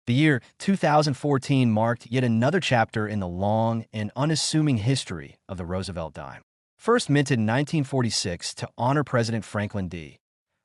The year 2014 marked yet another chapter in the long and unassuming history of the Roosevelt dime. First minted in 1946 to honor President Franklin D.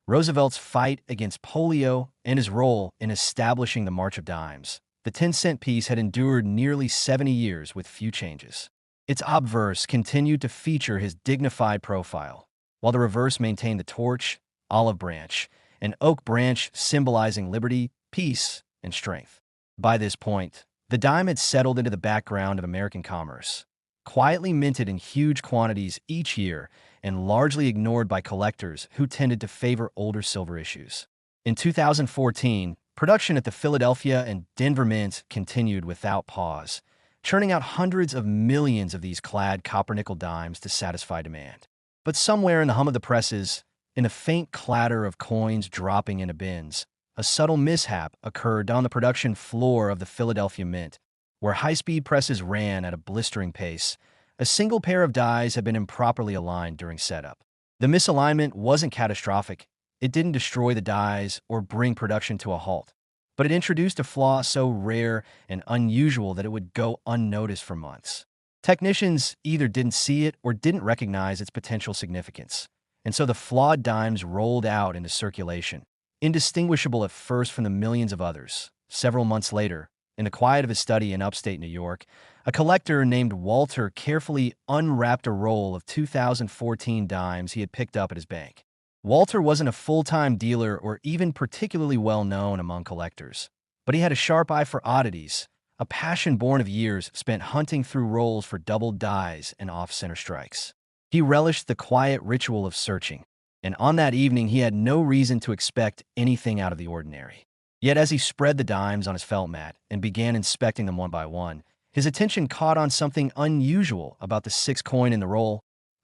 Roosevelt's fight against polio and his role in establishing the March of Dimes, the 10-cent piece had endured nearly 70 years with few changes. Its obverse continued to feature his dignified profile, while the reverse maintained the torch, olive branch, and oak branch symbolizing liberty, peace, and strength. By this point, the dime had settled into the background of American commerce, quietly minted in huge quantities each year and largely ignored by collectors who tended to favor older silver issues. In 2014, production at the Philadelphia and Denver mints continued without pause, churning out hundreds of millions of these clad copper-nickel dimes to satisfy demand. But somewhere in the hum of the presses, in the faint clatter of coins dropping into bins, a subtle mishap occurred on the production floor of the Philadelphia Mint, where high-speed presses ran at a blistering pace. A single pair of dies had been improperly aligned during setup. The misalignment wasn't catastrophic. It didn't destroy the dies or bring production to a halt, but it introduced a flaw so rare and unusual that it would go unnoticed for months. Technicians either didn't see it or didn't recognize its potential significance, and so the flawed dimes rolled out into circulation, indistinguishable at first from the millions of others. Several months later, in the quiet of his study in upstate New York, a collector named Walter carefully unwrapped a roll of 2014 dimes he had picked up at his bank. Walter wasn't a full-time dealer or even particularly well-known among collectors, but he had a sharp eye for oddities, a passion born of years spent hunting through rolls for doubled dies and off-center strikes. He relished the quiet ritual of searching, and on that evening he had no reason to expect anything out of the ordinary. Yet as he spread the dimes on his felt mat and began inspecting them one by one, his attention caught on something unusual about the sixth coin in the roll.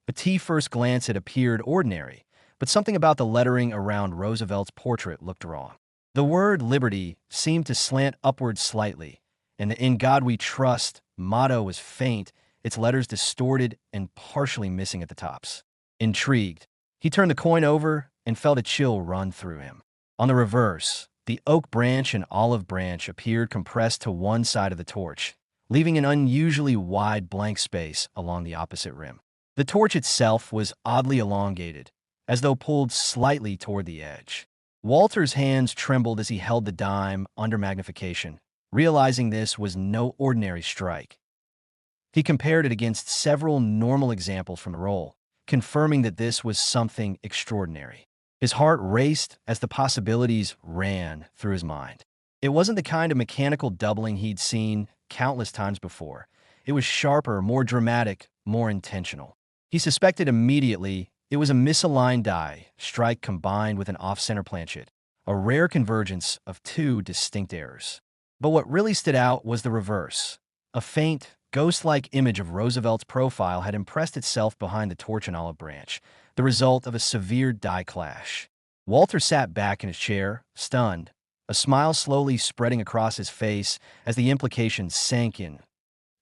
At first glance it appeared ordinary, but something about the lettering around Roosevelt's portrait looked wrong. The word liberty seemed to slant upward slightly, and the "In God We Trust" motto was faint, its letters distorted and partially missing at the tops. Intrigued, he turned the coin over and felt a chill run through him. On the reverse, the oak branch and olive branch appeared compressed to one side of the torch, leaving an unusually wide blank space along the opposite rim. The torch itself was oddly elongated, as though pulled slightly toward the edge. Walter's hands trembled as he held the dime under magnification, realizing this was no ordinary strike. He compared it against several normal examples from the roll, confirming that this was something extraordinary. His heart raced as the possibilities ran through his mind. It wasn't the kind of mechanical doubling he'd seen countless times before. It was sharper, more dramatic, more intentional. He suspected immediately it was a misaligned die strike combined with an off-center planchet, a rare convergence of two distinct errors. But what really stood out was the reverse. A faint, ghost-like image of Roosevelt's profile had impressed itself behind the torch and olive branch, the result of a severe die clash. Walter sat back in his chair, stunned, a smile slowly spreading across his face as the implications sank in.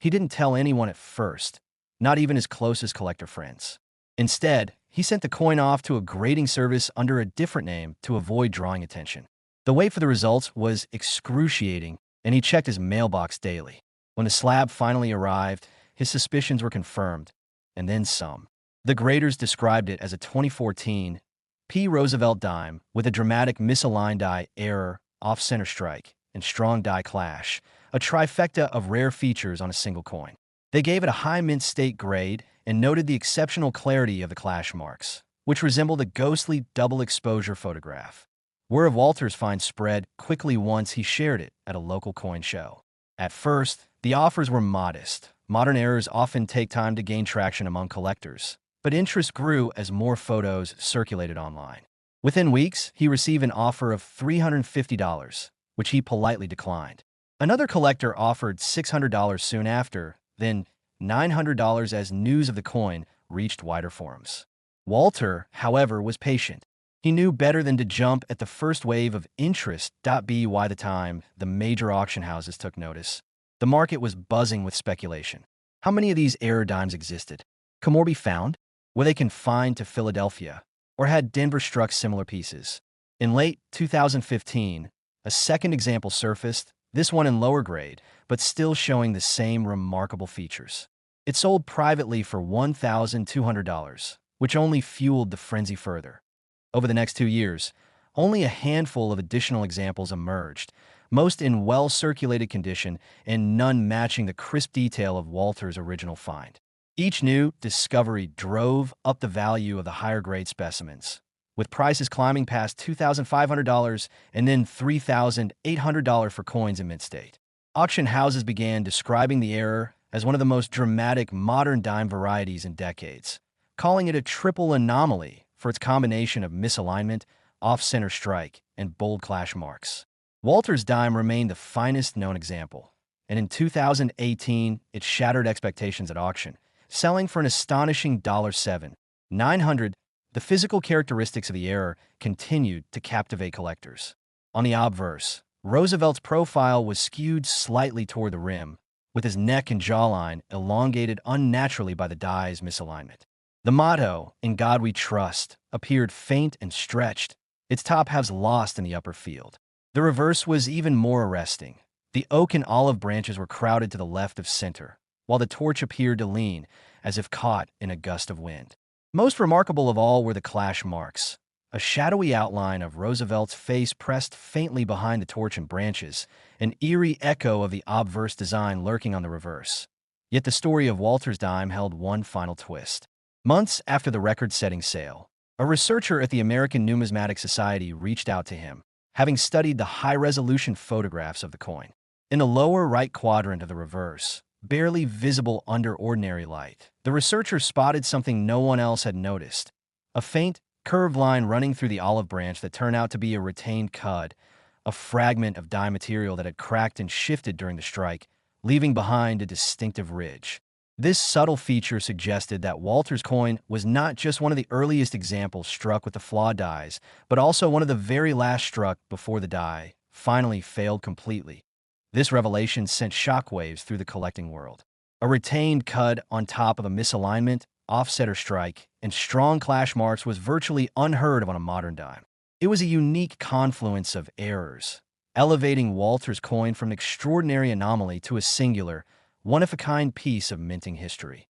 He didn't tell anyone at first, not even his closest collector friends. Instead, he sent the coin off to a grading service under a different name to avoid drawing attention. The wait for the results was excruciating, and he checked his mailbox daily. When the slab finally arrived, his suspicions were confirmed, and then some. The graders described it as a 2014 P. Roosevelt dime with a dramatic misaligned die error, off-center strike, and strong die clash, a trifecta of rare features on a single coin. They gave it a high mint state grade and noted the exceptional clarity of the clash marks, which resembled a ghostly double exposure photograph. Word of Walter's find spread quickly once he shared it at a local coin show. At first, the offers were modest. Modern errors often take time to gain traction among collectors, but interest grew as more photos circulated online. Within weeks, he received an offer of $350, which he politely declined. Another collector offered $600 soon after, then $900 as news of the coin reached wider forums. Walter, however, was patient. He knew better than to jump at the first wave of interest. By the time the major auction houses took notice, the market was buzzing with speculation. How many of these error dimes existed? Could more be found? Were they confined to Philadelphia? Or had Denver struck similar pieces? In late 2015, a second example surfaced, this one in lower grade, but still showing the same remarkable features. It sold privately for $1,200, which only fueled the frenzy further. Over the next 2 years, only a handful of additional examples emerged, most in well-circulated condition and none matching the crisp detail of Walter's original find. Each new discovery drove up the value of the higher-grade specimens, with prices climbing past $2,500 and then $3,800 for coins in mint state. Auction houses began describing the error as one of the most dramatic modern dime varieties in decades, calling it a triple anomaly for its combination of misalignment, off-center strike, and bold clash marks. Walter's dime remained the finest known example, and in 2018 it shattered expectations at auction, selling for an astonishing $7,900. The physical characteristics of the error continued to captivate collectors. On the obverse, Roosevelt's profile was skewed slightly toward the rim, with his neck and jawline elongated unnaturally by the die's misalignment. The motto, "In God We Trust," appeared faint and stretched, its top halves lost in the upper field. The reverse was even more arresting. The oak and olive branches were crowded to the left of center, while the torch appeared to lean, as if caught in a gust of wind. Most remarkable of all were the clash marks, a shadowy outline of Roosevelt's face pressed faintly behind the torch and branches, an eerie echo of the obverse design lurking on the reverse. Yet the story of Walter's dime held one final twist. Months after the record-setting sale, a researcher at the American Numismatic Society reached out to him, having studied the high-resolution photographs of the coin. In the lower right quadrant of the reverse, barely visible under ordinary light, the researcher spotted something no one else had noticed: a faint, curved line running through the olive branch that turned out to be a retained cud, a fragment of die material that had cracked and shifted during the strike, leaving behind a distinctive ridge. This subtle feature suggested that Walter's coin was not just one of the earliest examples struck with the flawed dies, but also one of the very last struck before the die finally failed completely. This revelation sent shockwaves through the collecting world. A retained cud on top of a misalignment, offset or strike, and strong clash marks was virtually unheard of on a modern dime. It was a unique confluence of errors, elevating Walter's coin from an extraordinary anomaly to a singular, one-of-a-kind piece of minting history.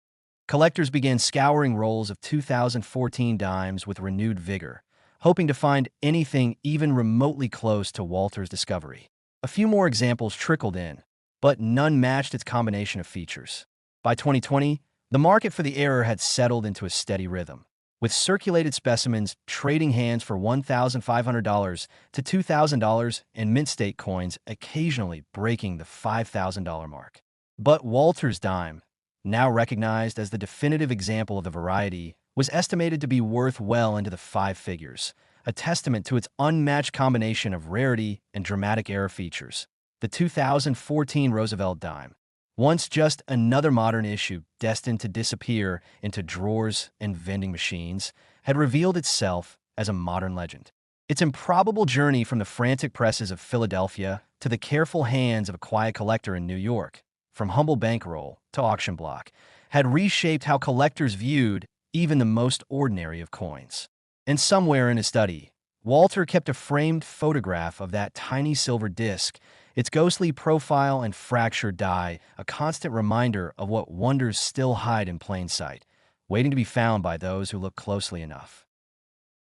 Collectors began scouring rolls of 2014 dimes with renewed vigor, hoping to find anything even remotely close to Walter's discovery. A few more examples trickled in, but none matched its combination of features. By 2020, the market for the error had settled into a steady rhythm, with circulated specimens trading hands for $1,500 to $2,000 and mint state coins occasionally breaking the $5,000 mark. But Walter's dime, now recognized as the definitive example of the variety, was estimated to be worth well into the five figures, a testament to its unmatched combination of rarity and dramatic error features. The 2014 Roosevelt dime, once just another modern issue destined to disappear into drawers and vending machines, had revealed itself as a modern legend. Its improbable journey from the frantic presses of Philadelphia to the careful hands of a quiet collector in New York, from humble bankroll to auction block, had reshaped how collectors viewed even the most ordinary of coins. And somewhere in his study, Walter kept a framed photograph of that tiny silver disc, its ghostly profile and fractured die, a constant reminder of what wonders still hide in plain sight, waiting to be found by those who look closely enough.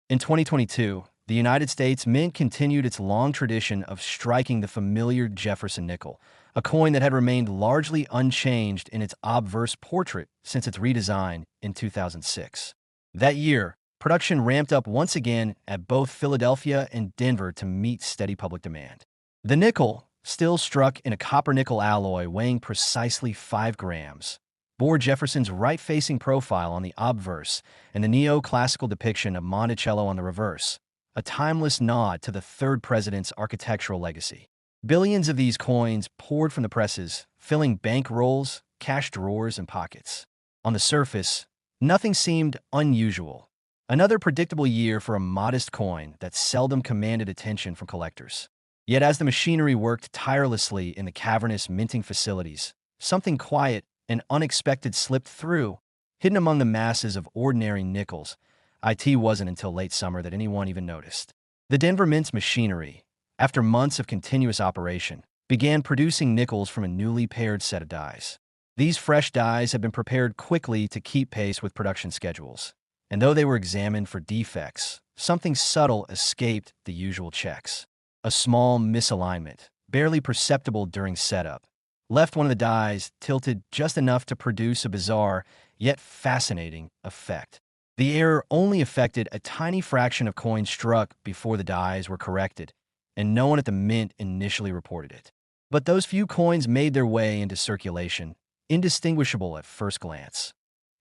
In 2022, the United States Mint continued its long tradition of striking the familiar Jefferson nickel, a coin that had remained largely unchanged in its obverse portrait since its redesign in 2006. That year, production ramped up once again at both Philadelphia and Denver to meet steady public demand. The nickel, still struck in a copper-nickel alloy weighing precisely 5 grams, bore Jefferson's right-facing profile on the obverse and the neoclassical depiction of Monticello on the reverse, a timeless nod to the third president's architectural legacy. Billions of these coins poured from the presses, filling bank rolls, cash drawers, and pockets. On the surface, nothing seemed unusual. Another predictable year for a modest coin that seldom commanded attention from collectors. Yet as the machinery worked tirelessly in the cavernous minting facilities, something quiet and unexpected slipped through. Hidden among the masses of ordinary nickels, it wasn't until late summer that anyone even noticed. The Denver Mint's machinery, after months of continuous operation, began producing nickels from a newly paired set of dies. These fresh dies had been prepared quickly to keep pace with production schedules, and though they were examined for defects, something subtle escaped the usual checks. A small misalignment, barely perceptible during setup, left one of the dies tilted just enough to produce a bizarre, yet fascinating, effect. The error only affected a tiny fraction of coins struck before the dies were corrected, and no one at the mint initially reported it. But those few coins made their way into circulation, indistinguishable at first glance.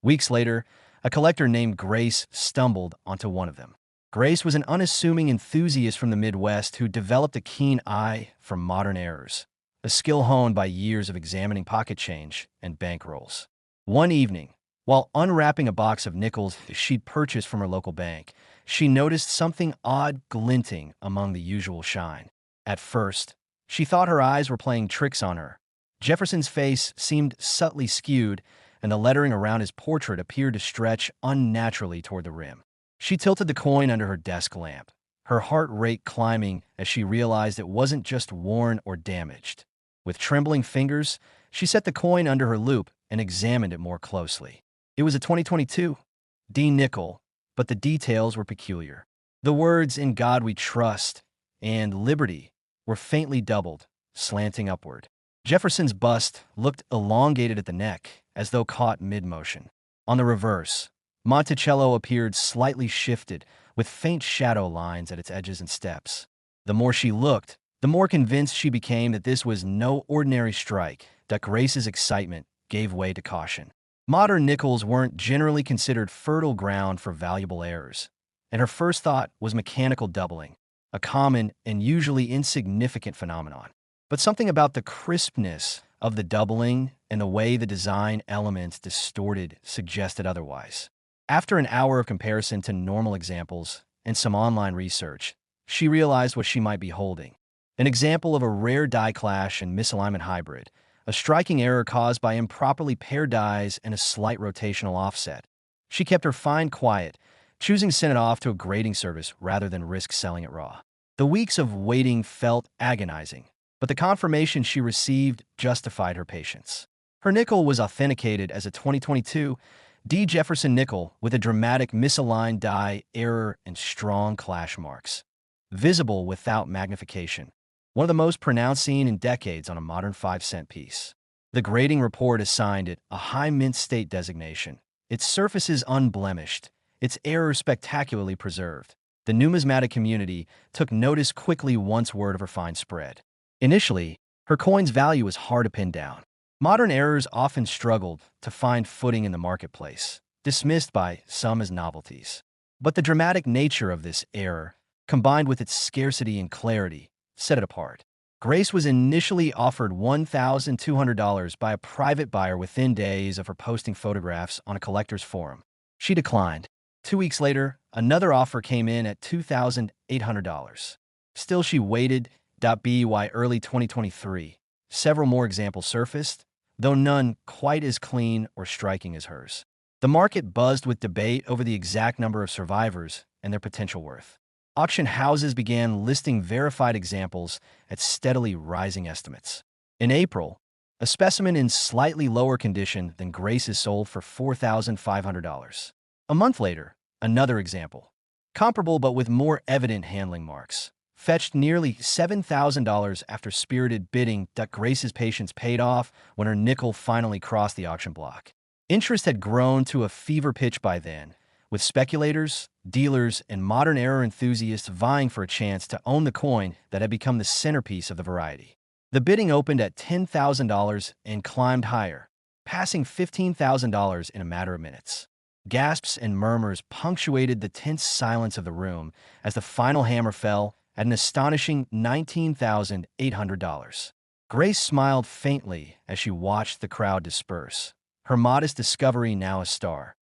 Weeks later, a collector named Grace stumbled onto one of them. Grace was an unassuming enthusiast from the Midwest who developed a keen eye for modern errors, a skill honed by years of examining pocket change and bankrolls. One evening, while unwrapping a box of nickels she'd purchased from her local bank, she noticed something odd glinting among the usual shine. At first, she thought her eyes were playing tricks on her. Jefferson's face seemed subtly skewed, and the lettering around his portrait appeared to stretch unnaturally toward the rim. She tilted the coin under her desk lamp, her heart rate climbing as she realized it wasn't just worn or damaged. With trembling fingers, she set the coin under her loupe and examined it more closely. It was a 2022 D nickel, but the details were peculiar. The words "In God We Trust" and "Liberty" were faintly doubled, slanting upward. Jefferson's bust looked elongated at the neck, as though caught mid-motion. On the reverse, Monticello appeared slightly shifted, with faint shadow lines at its edges and steps. The more she looked, the more convinced she became that this was no ordinary strike, that Grace's excitement gave way to caution. Modern nickels weren't generally considered fertile ground for valuable errors, and her first thought was mechanical doubling, a common and usually insignificant phenomenon. But something about the crispness of the doubling and the way the design elements distorted suggested otherwise. After an hour of comparison to normal examples and some online research, she realized what she might be holding. An example of a rare die clash and misalignment hybrid, a striking error caused by improperly paired dies and a slight rotational offset. She kept her find quiet, choosing to send it off to a grading service rather than risk selling it raw. The weeks of waiting felt agonizing, but the confirmation she received justified her patience. Her nickel was authenticated as a 2022 D. Jefferson nickel with a dramatic misaligned die error and strong clash marks, visible without magnification, one of the most pronounced seen in decades on a modern 5-cent piece. The grading report assigned it a high mint state designation, its surfaces unblemished, its error spectacularly preserved. The numismatic community took notice quickly once word of her find spread. Initially, her coin's value was hard to pin down. Modern errors often struggled to find footing in the marketplace, dismissed by some as novelties. But the dramatic nature of this error, combined with its scarcity and clarity, set it apart. Grace was initially offered $1,200 by a private buyer within days of her posting photographs on a collector's forum. She declined. 2 weeks later, another offer came in at $2,800. Still, she waited. By early 2023, several more examples surfaced, though none quite as clean or striking as hers. The market buzzed with debate over the exact number of survivors and their potential worth. Auction houses began listing verified examples at steadily rising estimates. In April, a specimen in slightly lower condition than Grace's sold for $4,500. A month later, another example, comparable but with more evident handling marks, fetched nearly $7,000 after spirited bidding. Grace's patience paid off when her nickel finally crossed the auction block. Interest had grown to a fever pitch by then, with speculators, dealers, and modern error enthusiasts vying for a chance to own the coin that had become the centerpiece of the variety. The bidding opened at $10,000 and climbed higher, passing $15,000 in a matter of minutes. Gasps and murmurs punctuated the tense silence of the room as the final hammer fell at an astonishing $19,800. Grace smiled faintly as she watched the crowd disperse, her modest discovery now a star.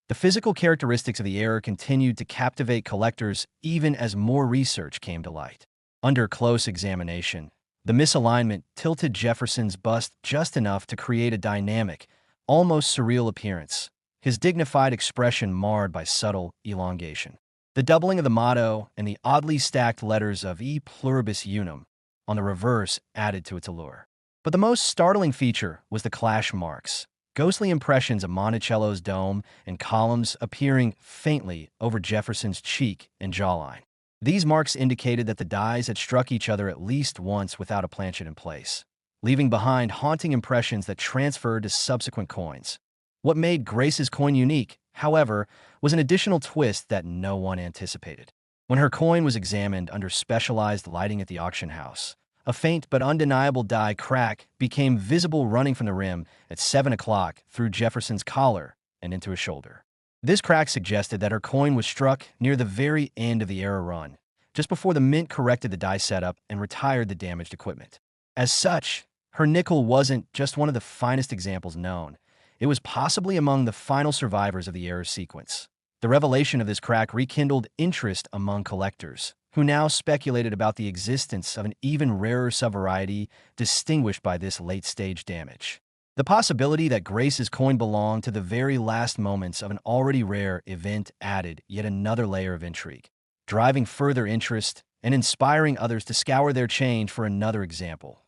The physical characteristics of the error continued to captivate collectors even as more research came to light. Under close examination, the misalignment tilted Jefferson's bust just enough to create a dynamic, almost surreal appearance, his dignified expression marred by subtle elongation. The doubling of the motto and the oddly stacked letters of E Pluribus Unum on the reverse added to its allure. But the most startling feature was the clash marks, ghostly impressions of Monticello's dome and columns appearing faintly over Jefferson's cheek and jawline. These marks indicated that the dies had struck each other at least once without a planchet in place, leaving behind haunting impressions that transferred to subsequent coins. What made Grace's coin unique, however, was an additional twist that no one anticipated. When her coin was examined under specialized lighting at the auction house, a faint but undeniable die crack became visible running from the rim at 7 o'clock through Jefferson's collar and into his shoulder. This crack suggested that her coin was struck near the very end of the era run, just before the mint corrected the die setup and retired the damaged equipment. As such, her nickel wasn't just one of the finest examples known. It was possibly among the final survivors of the era sequence. The revelation of this crack rekindled interest among collectors, who now speculated about the existence of an even rarer subvariety distinguished by this late-stage damage. The possibility that Grace's coin belonged to the very last moments of an already rare event added yet another layer of intrigue, driving further interest and inspiring others to scour their change for another example.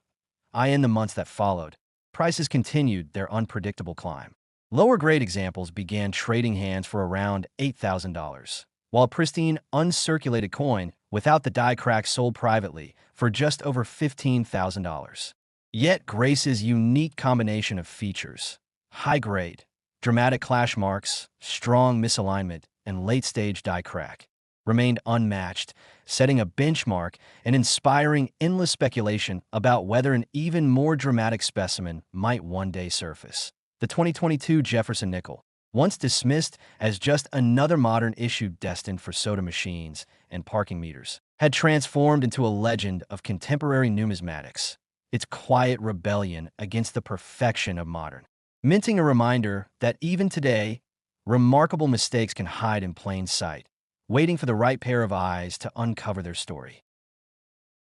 In the months that followed, prices continued their unpredictable climb. Lower-grade examples began trading hands for around $8,000, while a pristine, uncirculated coin without the die crack sold privately for just over $15,000. Yet Grace's unique combination of features, high grade, dramatic clash marks, strong misalignment, and late-stage die crack, remained unmatched, setting a benchmark and inspiring endless speculation about whether an even more dramatic specimen might one day surface. The 2022 Jefferson nickel, once dismissed as just another modern issue destined for soda machines and parking meters, had transformed into a legend of contemporary numismatics, its quiet rebellion against the perfection of modern, minting a reminder that even today, remarkable mistakes can hide in plain sight, waiting for the right pair of eyes to uncover their story.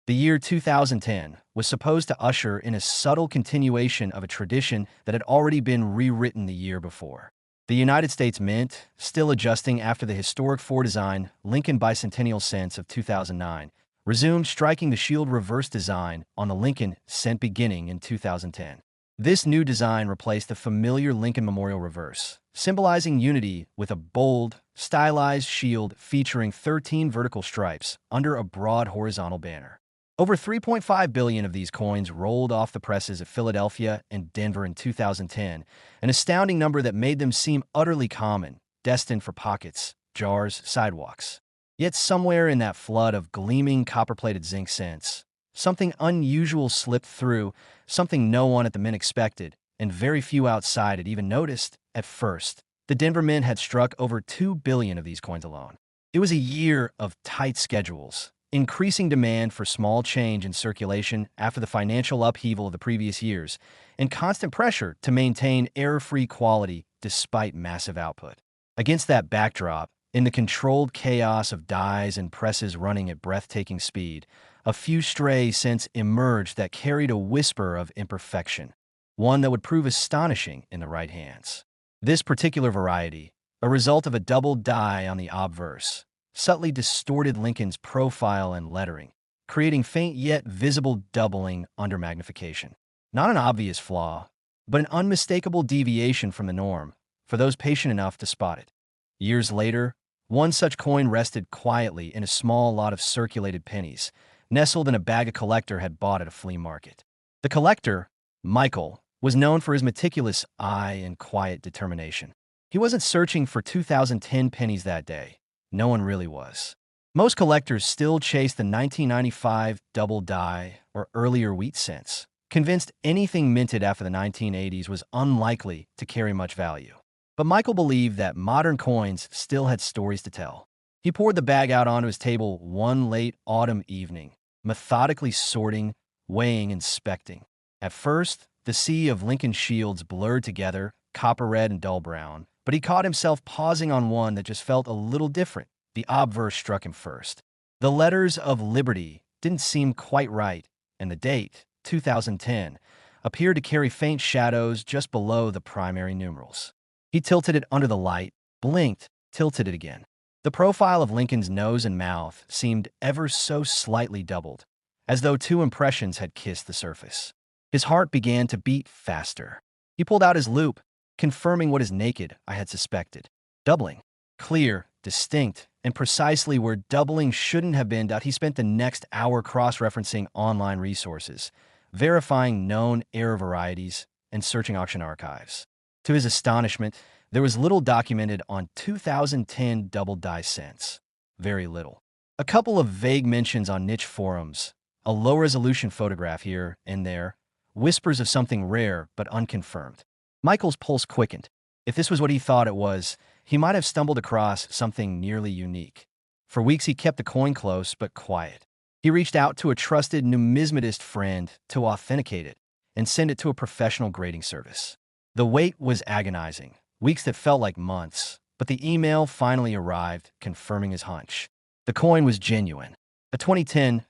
The year 2010 was supposed to usher in a subtle continuation of a tradition that had already been rewritten the year before. The United States Mint, still adjusting after the historic four-design Lincoln Bicentennial Cents of 2009, resumed striking the shield reverse design on the Lincoln cent beginning in 2010. This new design replaced the familiar Lincoln Memorial reverse, symbolizing unity with a bold, stylized shield featuring 13 vertical stripes under a broad horizontal banner. Over 3.5 billion of these coins rolled off the presses of Philadelphia and Denver in 2010, an astounding number that made them seem utterly common, destined for pockets, jars, sidewalks. Yet somewhere in that flood of gleaming copper-plated zinc cents, something unusual slipped through, something no one at the Mint expected, and very few outside had even noticed at first. The Denver Mint had struck over 2 billion of these coins alone. It was a year of tight schedules, increasing demand for small change in circulation after the financial upheaval of the previous years, and constant pressure to maintain error-free quality despite massive output. Against that backdrop, in the controlled chaos of dies and presses running at breathtaking speed, a few stray cents emerged that carried a whisper of imperfection, one that would prove astonishing in the right hands. This particular variety, a result of a doubled die on the obverse, subtly distorted Lincoln's profile and lettering, creating faint yet visible doubling under magnification. Not an obvious flaw, but an unmistakable deviation from the norm for those patient enough to spot it. Years later, one such coin rested quietly in a small lot of circulated pennies, nestled in a bag a collector had bought at a flea market. The collector, Michael, was known for his meticulous eye and quiet determination. He wasn't searching for 2010 pennies that day. No one really was. Most collectors still chase the 1995 double die or earlier wheat cents, convinced anything minted after the 1980s was unlikely to carry much value. But Michael believed that modern coins still had stories to tell. He poured the bag out onto his table one late autumn evening, methodically sorting, weighing, inspecting. At first, the sea of Lincoln shields blurred together, copper red and dull brown, but he caught himself pausing on one that just felt a little different. The obverse struck him first. The letters of Liberty didn't seem quite right, and the date, 2010, appeared to carry faint shadows just below the primary numerals. He tilted it under the light, blinked, tilted it again. The profile of Lincoln's nose and mouth seemed ever so slightly doubled, as though two impressions had kissed the surface. His heart began to beat faster. He pulled out his loupe, confirming what his naked eye had suspected. Doubling. Clear, distinct, and precisely where doubling shouldn't have been. He spent the next hour cross-referencing online resources, verifying known error varieties, and searching auction archives. To his astonishment, there was little documented on 2010 double die cents. Very little. A couple of vague mentions on niche forums, a low-resolution photograph here and there, whispers of something rare but unconfirmed. Michael's pulse quickened. If this was what he thought it was, he might have stumbled across something nearly unique. For weeks he kept the coin close but quiet. He reached out to a trusted numismatist friend to authenticate it and send it to a professional grading service. The wait was agonizing, weeks that felt like months, but the email finally arrived, confirming his hunch. The coin was genuine. A 2010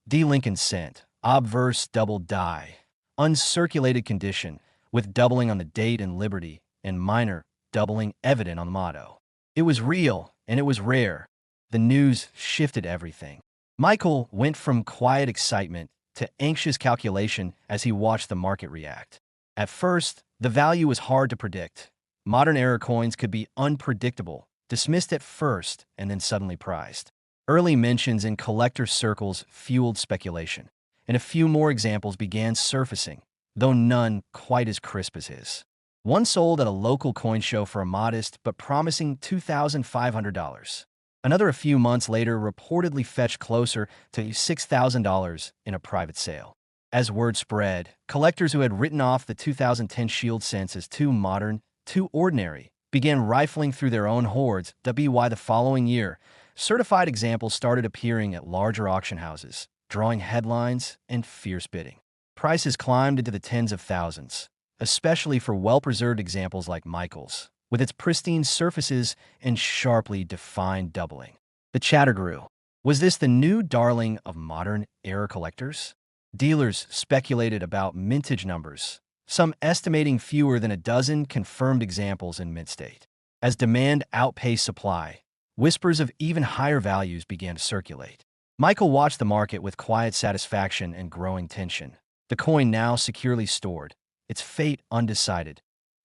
D. Lincoln cent, obverse double die, uncirculated condition, with doubling on the date and liberty, and minor doubling evident on the motto. It was real, and it was rare. The news shifted everything. Michael went from quiet excitement to anxious calculation as he watched the market react. At first, the value was hard to predict. Modern era coins could be unpredictable, dismissed at first and then suddenly prized. Early mentions in collector circles fueled speculation, and a few more examples began surfacing, though none quite as crisp as his. One sold at a local coin show for a modest but promising $2,500. Another a few months later reportedly fetched closer to $6,000 in a private sale. As word spread, collectors who had written off the 2010 Shield cents as too modern, too ordinary, began rifling through their own hoards. The following year, certified examples started appearing at larger auction houses, drawing headlines and fierce bidding. Prices climbed into the tens of thousands, especially for well-preserved examples like Michael's, with its pristine surfaces and sharply defined doubling. The chatter grew. Was this the new darling of modern-era collectors? Dealers speculated about mintage numbers, some estimating fewer than a dozen confirmed examples in mint state. As demand outpaced supply, whispers of even higher values began to circulate. Michael watched the market with quiet satisfaction and growing tension. The coin now securely stored, its fate undecided.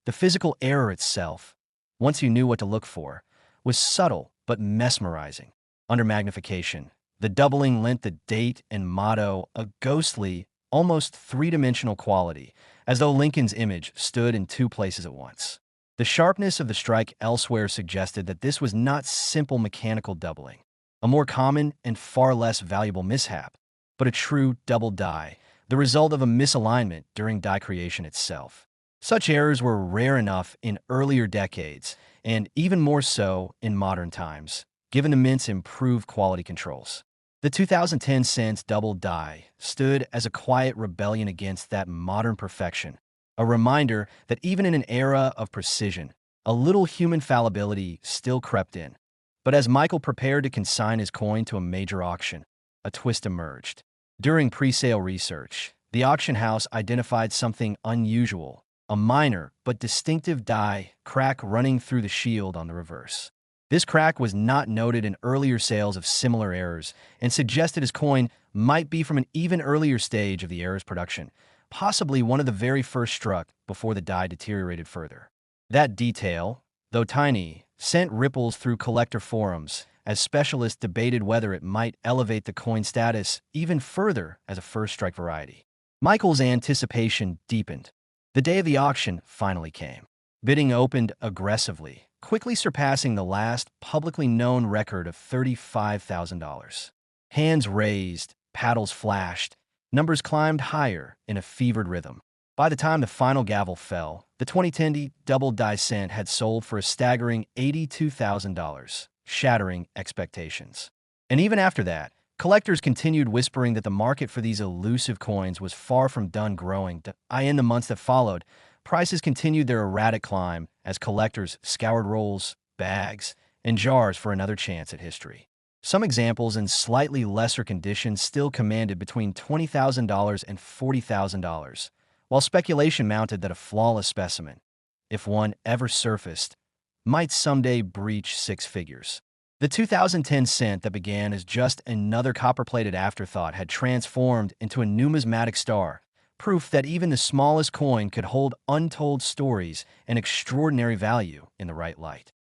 The physical error itself, once you knew what to look for, was subtle but mesmerizing. Under magnification, the doubling lent the date and motto a ghostly, almost three-dimensional quality, as though Lincoln's image stood in two places at once. The sharpness of the strike elsewhere suggested that this was not simple mechanical doubling, a more common and far less valuable mishap, but a true double die, the result of a misalignment during die creation itself. Such errors were rare enough in earlier decades, and even more so in modern times, given the mint's improved quality controls. The 2010 cents double die stood as a quiet rebellion against that modern perfection, a reminder that even in an era of precision, a little human fallibility still crept in. But as Michael prepared to consign his coin to a major auction, a twist emerged. During pre-sale research, the auction house identified something unusual, a minor but distinctive die crack running through the shield on the reverse. This crack was not noted in earlier sales of similar errors and suggested his coin might be from an even earlier stage of the error's production, possibly one of the very first struck before the die deteriorated further. That detail, though tiny, sent ripples through collector forums as specialists debated whether it might elevate the coin status even further as a first-strike variety. Michael's anticipation deepened. The day of the auction finally came. Bidding opened aggressively, quickly surpassing the last publicly known record of $35,000. Hands raised, paddles flashed, numbers climbed higher in a fevered rhythm. By the time the final gavel fell, the 2010 double die cent had sold for a staggering $82,000, shattering expectations. And even after that, collectors continued whispering that the market for these elusive coins was far from done growing. In the months that followed, prices continued their erratic climb as collectors scoured rolls, bags, and jars for another chance at history. Some examples in slightly lesser condition still commanded between $20,000 and $40,000, while speculation mounted that a flawless specimen, if one ever surfaced, might someday breach six figures. The 2010 cent that began as just another copper-plated afterthought had transformed into a numismatic star, proof that even the smallest coin could hold untold stories and extraordinary value in the right light.